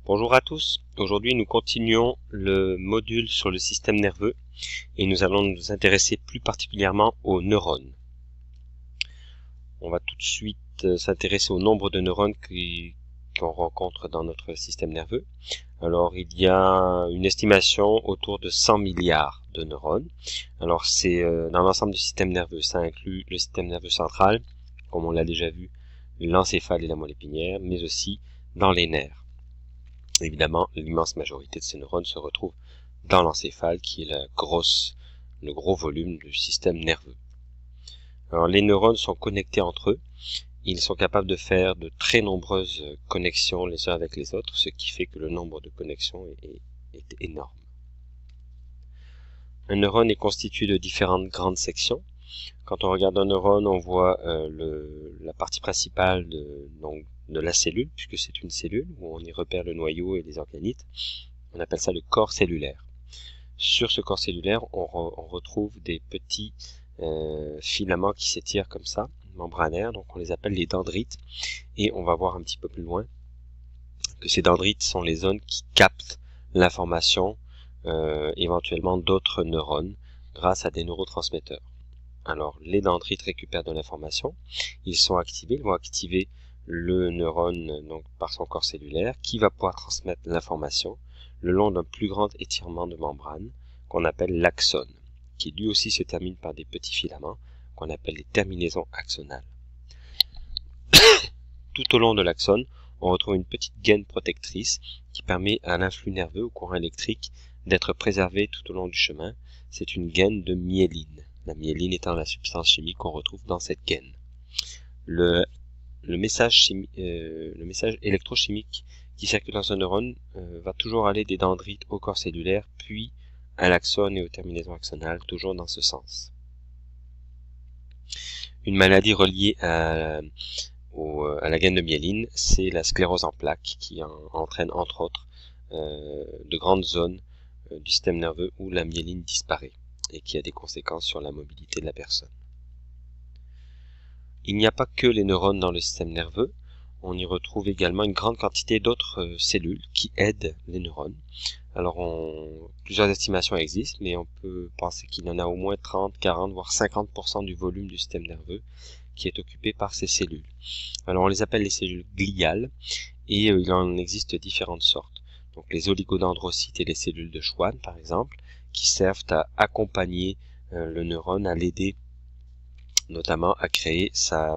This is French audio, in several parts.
Bonjour à tous, aujourd'hui nous continuons le module sur le système nerveux et nous allons nous intéresser plus particulièrement aux neurones. On va tout de suite s'intéresser au nombre de neurones qu'on rencontre dans notre système nerveux. Alors il y a une estimation autour de 100 milliards de neurones. Alors c'est dans l'ensemble du système nerveux, ça inclut le système nerveux central, comme on l'a déjà vu, l'encéphale et la moelle épinière, mais aussi dans les nerfs. Évidemment, l'immense majorité de ces neurones se retrouvent dans l'encéphale, qui est le gros volume du système nerveux. Alors, les neurones sont connectés entre eux. Ils sont capables de faire de très nombreuses connexions les uns avec les autres, ce qui fait que le nombre de connexions est énorme. Un neurone est constitué de différentes grandes sections. Quand on regarde un neurone, on voit la partie principale de la cellule, puisque c'est une cellule où on y repère le noyau et les organites. On appelle ça le corps cellulaire. Sur ce corps cellulaire, on retrouve des petits filaments qui s'étirent comme ça, membranaires, donc on les appelle les dendrites. Et on va voir un petit peu plus loin que ces dendrites sont les zones qui captent l'information, éventuellement d'autres neurones, grâce à des neurotransmetteurs. Alors, les dendrites récupèrent de l'information, ils vont activer le neurone donc par son corps cellulaire, qui va pouvoir transmettre l'information le long d'un plus grand étirement de membrane, qu'on appelle l'axone, qui lui aussi se termine par des petits filaments, qu'on appelle les terminaisons axonales. Tout au long de l'axone, on retrouve une petite gaine protectrice qui permet à l'influx nerveux, au courant électrique, d'être préservé tout au long du chemin. C'est une gaine de myéline. La myéline étant la substance chimique qu'on retrouve dans cette gaine. Le message électrochimique qui circule dans un neurone va toujours aller des dendrites au corps cellulaire, puis à l'axone et aux terminaisons axonales, toujours dans ce sens. Une maladie reliée à la gaine de myéline, c'est la sclérose en plaques, qui entraîne entre autres de grandes zones du système nerveux où la myéline disparaît et qui a des conséquences sur la mobilité de la personne. Il n'y a pas que les neurones dans le système nerveux, on y retrouve également une grande quantité d'autres cellules qui aident les neurones. Alors plusieurs estimations existent, mais on peut penser qu'il y en a au moins 30, 40, voire 50% du volume du système nerveux qui est occupé par ces cellules. Alors on les appelle les cellules gliales, et il en existe différentes sortes. Donc les oligodendrocytes et les cellules de Schwann, par exemple, qui servent à accompagner le neurone, à l'aider notamment à créer sa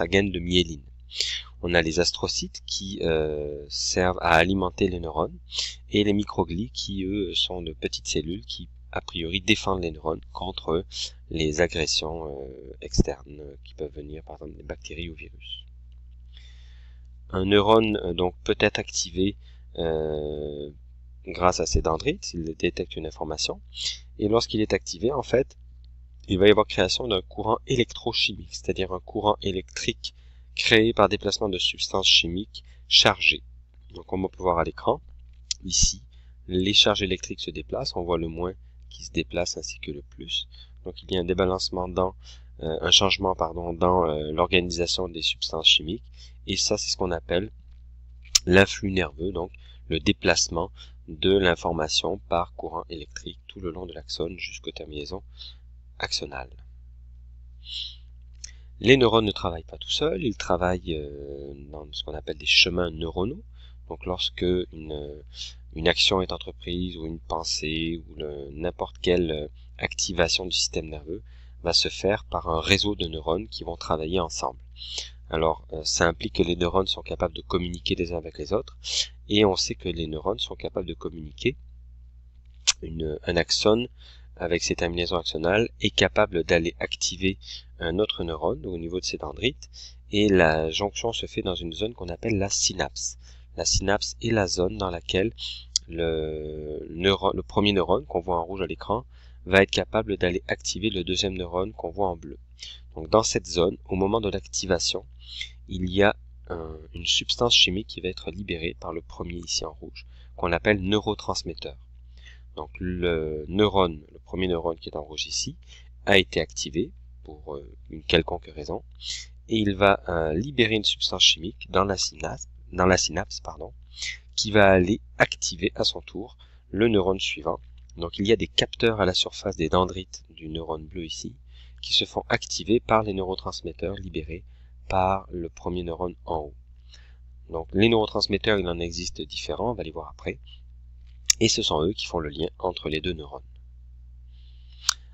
gaine de myéline. On a les astrocytes qui servent à alimenter les neurones, et les microglies qui, eux, sont de petites cellules qui, a priori, défendent les neurones contre les agressions externes qui peuvent venir, par exemple, des bactéries ou virus. Un neurone donc peut être activé grâce à ces dendrites, s'il détecte une information, et lorsqu'il est activé, en fait, il va y avoir création d'un courant électrochimique, c'est-à-dire un courant électrique créé par déplacement de substances chimiques chargées. Donc on va pouvoir à l'écran, ici, les charges électriques se déplacent, on voit le moins qui se déplace ainsi que le plus. Donc il y a un débalancement un changement dans l'organisation des substances chimiques, et ça c'est ce qu'on appelle l'influx nerveux, donc le déplacement de l'information par courant électrique tout le long de l'axone jusqu'aux terminaisons axonales. Les neurones ne travaillent pas tout seuls, ils travaillent dans ce qu'on appelle des chemins neuronaux. Donc lorsque une action est entreprise, ou une pensée, ou n'importe quelle activation du système nerveux va se faire par un réseau de neurones qui vont travailler ensemble. Alors ça implique que les neurones sont capables de communiquer les uns avec les autres, et on sait que les neurones sont capables de communiquer. Un axone avec ses terminaisons axonales est capable d'aller activer un autre neurone au niveau de ses dendrites, et la jonction se fait dans une zone qu'on appelle la synapse. La synapse est la zone dans laquelle le premier neurone qu'on voit en rouge à l'écran va être capable d'aller activer le deuxième neurone qu'on voit en bleu. Donc dans cette zone, au moment de l'activation, il y a une substance chimique qui va être libérée par le premier ici en rouge, qu'on appelle neurotransmetteur. Donc le premier neurone qui est en rouge ici, a été activé pour une quelconque raison, et il va libérer une substance chimique dans la synapse, qui va aller activer à son tour le neurone suivant. Donc il y a des capteurs à la surface des dendrites du neurone bleu ici, qui se font activer par les neurotransmetteurs libérés par le premier neurone en haut. Donc les neurotransmetteurs, il en existe différents, on va les voir après, et ce sont eux qui font le lien entre les deux neurones.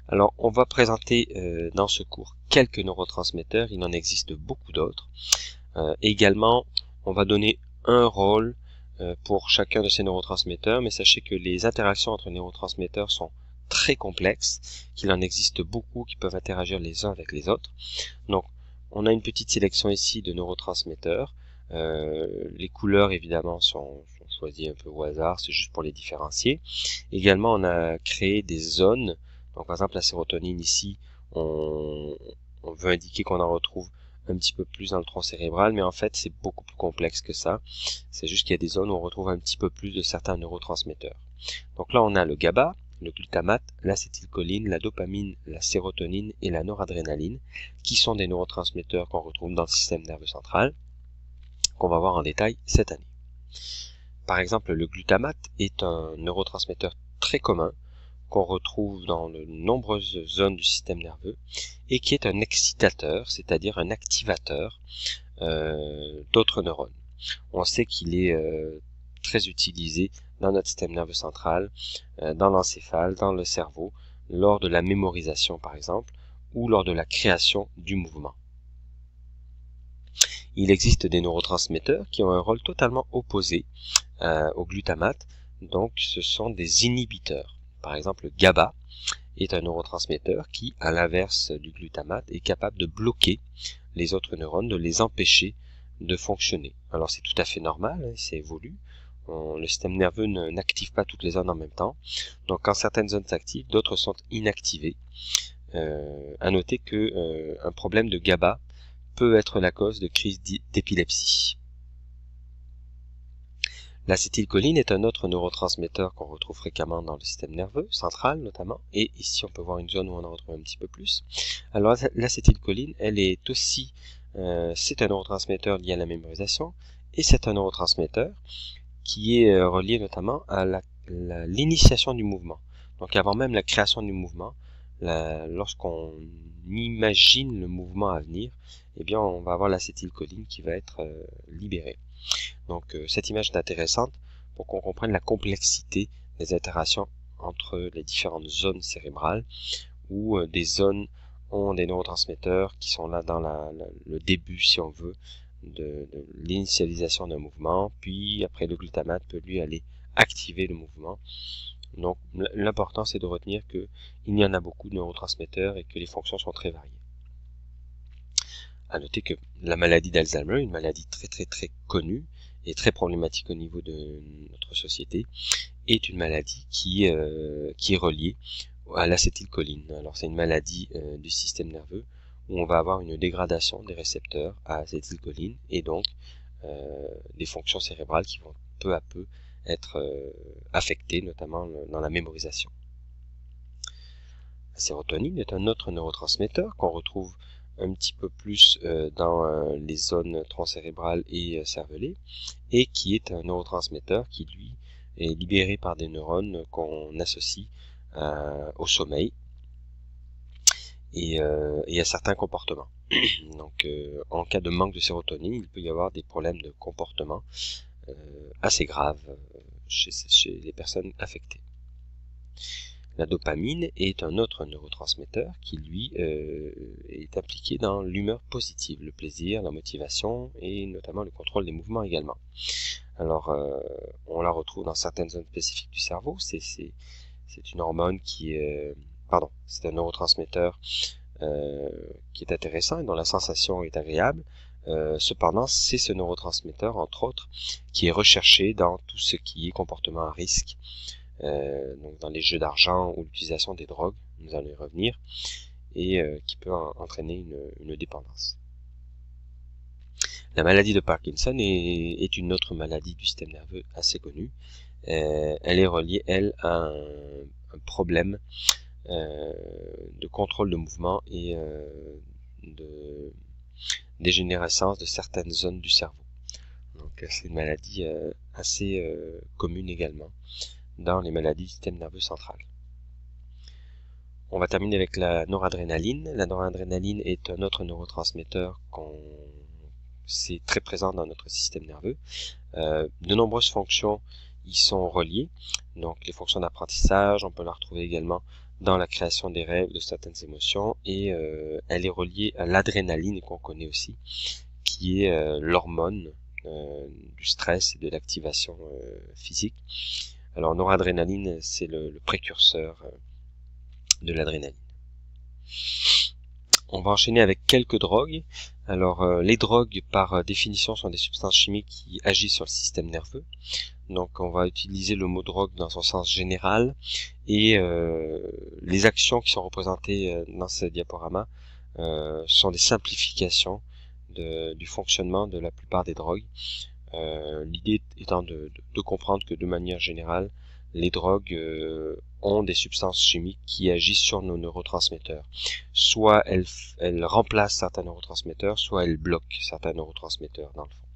Alors on va présenter dans ce cours quelques neurotransmetteurs, il en existe beaucoup d'autres. Également, on va donner un rôle pour chacun de ces neurotransmetteurs, mais sachez que les interactions entre neurotransmetteurs sont très complexes, qu'il en existe beaucoup qui peuvent interagir les uns avec les autres. Donc, on a une petite sélection ici de neurotransmetteurs. Les couleurs, évidemment, sont choisies un peu au hasard, c'est juste pour les différencier. Également, on a créé des zones. Donc, par exemple, la sérotonine ici, on veut indiquer qu'on en retrouve un petit peu plus dans le tronc cérébral, mais en fait c'est beaucoup plus complexe que ça. C'est juste qu'il y a des zones où on retrouve un petit peu plus de certains neurotransmetteurs. Donc là on a le GABA, le glutamate, l'acétylcholine, la dopamine, la sérotonine et la noradrénaline, qui sont des neurotransmetteurs qu'on retrouve dans le système nerveux central, qu'on va voir en détail cette année. Par exemple, le glutamate est un neurotransmetteur très commun, qu'on retrouve dans de nombreuses zones du système nerveux et qui est un excitateur, c'est-à-dire un activateur d'autres neurones. On sait qu'il est très utilisé dans notre système nerveux central, dans l'encéphale, dans le cerveau, lors de la mémorisation par exemple, ou lors de la création du mouvement. Il existe des neurotransmetteurs qui ont un rôle totalement opposé au glutamate, donc ce sont des inhibiteurs. Par exemple, le GABA est un neurotransmetteur qui, à l'inverse du glutamate, est capable de bloquer les autres neurones, de les empêcher de fonctionner. Alors c'est tout à fait normal, c'est évolue. Le système nerveux n'active pas toutes les zones en même temps. Donc quand certaines zones s'activent, d'autres sont inactivées. À noter que un problème de GABA peut être la cause de crise d'épilepsie. L'acétylcholine est un autre neurotransmetteur qu'on retrouve fréquemment dans le système nerveux, central notamment, et ici on peut voir une zone où on en retrouve un petit peu plus. Alors l'acétylcholine, elle est aussi, c'est un neurotransmetteur lié à la mémorisation, et c'est un neurotransmetteur qui est relié notamment à l'initiation du mouvement. Donc avant même la création du mouvement, lorsqu'on imagine le mouvement à venir, eh bien on va avoir l'acétylcholine qui va être libérée. Donc cette image est intéressante pour qu'on comprenne la complexité des interactions entre les différentes zones cérébrales, où des zones ont des neurotransmetteurs qui sont là dans le début, si on veut, de l'initialisation d'un mouvement, puis après le glutamate peut lui aller activer le mouvement. Donc l'important c'est de retenir qu'il y en a beaucoup de neurotransmetteurs et que les fonctions sont très variées. À noter que la maladie d'Alzheimer, une maladie très connue et très problématique au niveau de notre société, est une maladie qui est reliée à l'acétylcholine. Alors c'est une maladie du système nerveux où on va avoir une dégradation des récepteurs à acétylcholine et donc des fonctions cérébrales qui vont peu à peu être affectées, notamment dans la mémorisation. La sérotonine est un autre neurotransmetteur qu'on retrouve un petit peu plus dans les zones transcérébrales et cervelées, et qui est un neurotransmetteur qui, lui, est libéré par des neurones qu'on associe au sommeil et à certains comportements. Donc, en cas de manque de sérotonine, il peut y avoir des problèmes de comportement assez graves chez les personnes affectées. La dopamine est un autre neurotransmetteur qui, lui, est impliqué dans l'humeur positive, le plaisir, la motivation et notamment le contrôle des mouvements également. Alors, on la retrouve dans certaines zones spécifiques du cerveau. C'est une hormone qui est... c'est un neurotransmetteur qui est intéressant et dont la sensation est agréable. Cependant, c'est ce neurotransmetteur, entre autres, qui est recherché dans tout ce qui est comportement à risque, donc dans les jeux d'argent ou l'utilisation des drogues, nous allons y revenir, et qui peut entraîner une dépendance. La maladie de Parkinson est une autre maladie du système nerveux assez connue. Elle est reliée, elle, à un problème de contrôle de mouvement et de dégénérescence de certaines zones du cerveau. Donc c'est une maladie assez commune également dans les maladies du système nerveux central. On va terminer avec la noradrénaline. La noradrénaline est un autre neurotransmetteur c'est très présent dans notre système nerveux. De nombreuses fonctions y sont reliées. Donc les fonctions d'apprentissage, on peut la retrouver également dans la création des rêves, de certaines émotions, et elle est reliée à l'adrénaline qu'on connaît aussi, qui est l'hormone du stress et de l'activation physique. Alors noradrénaline, c'est le précurseur de l'adrénaline. On va enchaîner avec quelques drogues. Alors les drogues par définition sont des substances chimiques qui agissent sur le système nerveux. Donc on va utiliser le mot drogue dans son sens général, et les actions qui sont représentées dans ce diaporama sont des simplifications du fonctionnement de la plupart des drogues. L'idée étant de comprendre que de manière générale, les drogues ont des substances chimiques qui agissent sur nos neurotransmetteurs. Soit elles remplacent certains neurotransmetteurs, soit elles bloquent certains neurotransmetteurs dans le fond.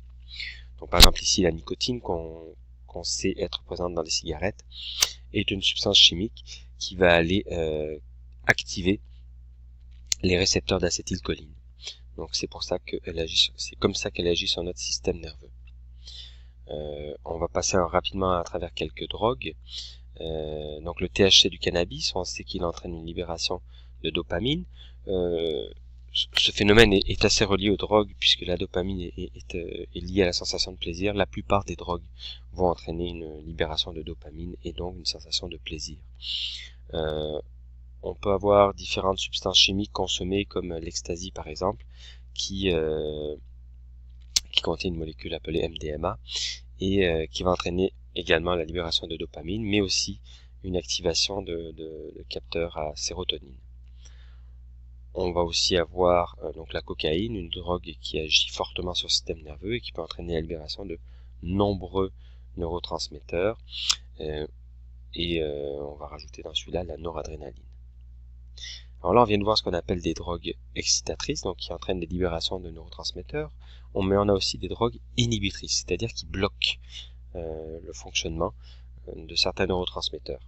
Donc par exemple ici la nicotine qu'on sait être présente dans les cigarettes est une substance chimique qui va aller activer les récepteurs d'acétylcholine. Donc c'est pour ça qu'elle agit, c'est comme ça qu'elle agit sur notre système nerveux. On va passer rapidement à travers quelques drogues. Donc le THC du cannabis, on sait qu'il entraîne une libération de dopamine. Ce phénomène est assez relié aux drogues, puisque la dopamine est liée à la sensation de plaisir. La plupart des drogues vont entraîner une libération de dopamine et donc une sensation de plaisir. On peut avoir différentes substances chimiques consommées, comme l'ecstasy par exemple, qui contient une molécule appelée MDMA et qui va entraîner également la libération de dopamine, mais aussi une activation de capteurs à sérotonine. On va aussi avoir donc la cocaïne, une drogue qui agit fortement sur le système nerveux et qui peut entraîner la libération de nombreux neurotransmetteurs. On va rajouter dans celui-là la noradrénaline. Alors là, on vient de voir ce qu'on appelle des drogues excitatrices, donc qui entraînent des libérations de neurotransmetteurs. Mais on a aussi des drogues inhibitrices, c'est-à-dire qui bloquent le fonctionnement de certains neurotransmetteurs.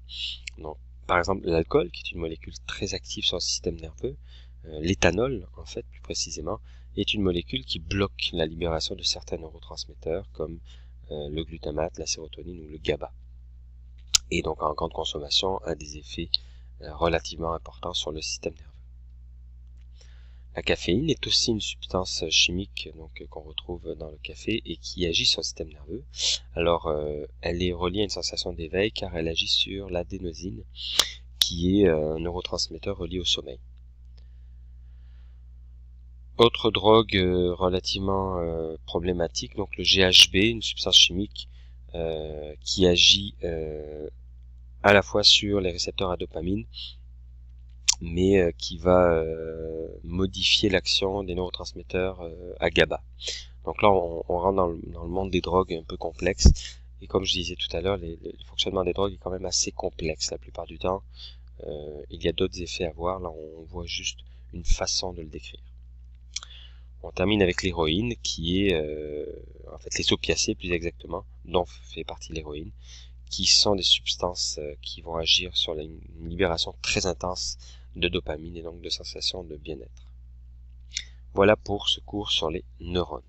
Donc, par exemple, l'alcool, qui est une molécule très active sur le système nerveux, l'éthanol, en fait, plus précisément, est une molécule qui bloque la libération de certains neurotransmetteurs, comme le glutamate, la sérotonine ou le GABA. Et donc, en grande consommation, a des effets relativement importants sur le système nerveux. La caféine est aussi une substance chimique qu'on retrouve dans le café et qui agit sur le système nerveux. Alors, elle est reliée à une sensation d'éveil car elle agit sur l'adénosine, qui est un neurotransmetteur relié au sommeil. Autre drogue relativement problématique, donc le GHB, une substance chimique qui agit à la fois sur les récepteurs à dopamine, mais qui va modifier l'action des neurotransmetteurs à GABA. Donc là, on rentre dans le monde des drogues un peu complexe, et comme je disais tout à l'heure, le fonctionnement des drogues est quand même assez complexe la plupart du temps. Il y a d'autres effets à voir, là on voit juste une façon de le décrire. On termine avec l'héroïne, qui est en fait les opiacés plus exactement, dont fait partie l'héroïne, qui sont des substances qui vont agir sur une libération très intense de dopamine et donc de sensations de bien-être. Voilà pour ce cours sur les neurones.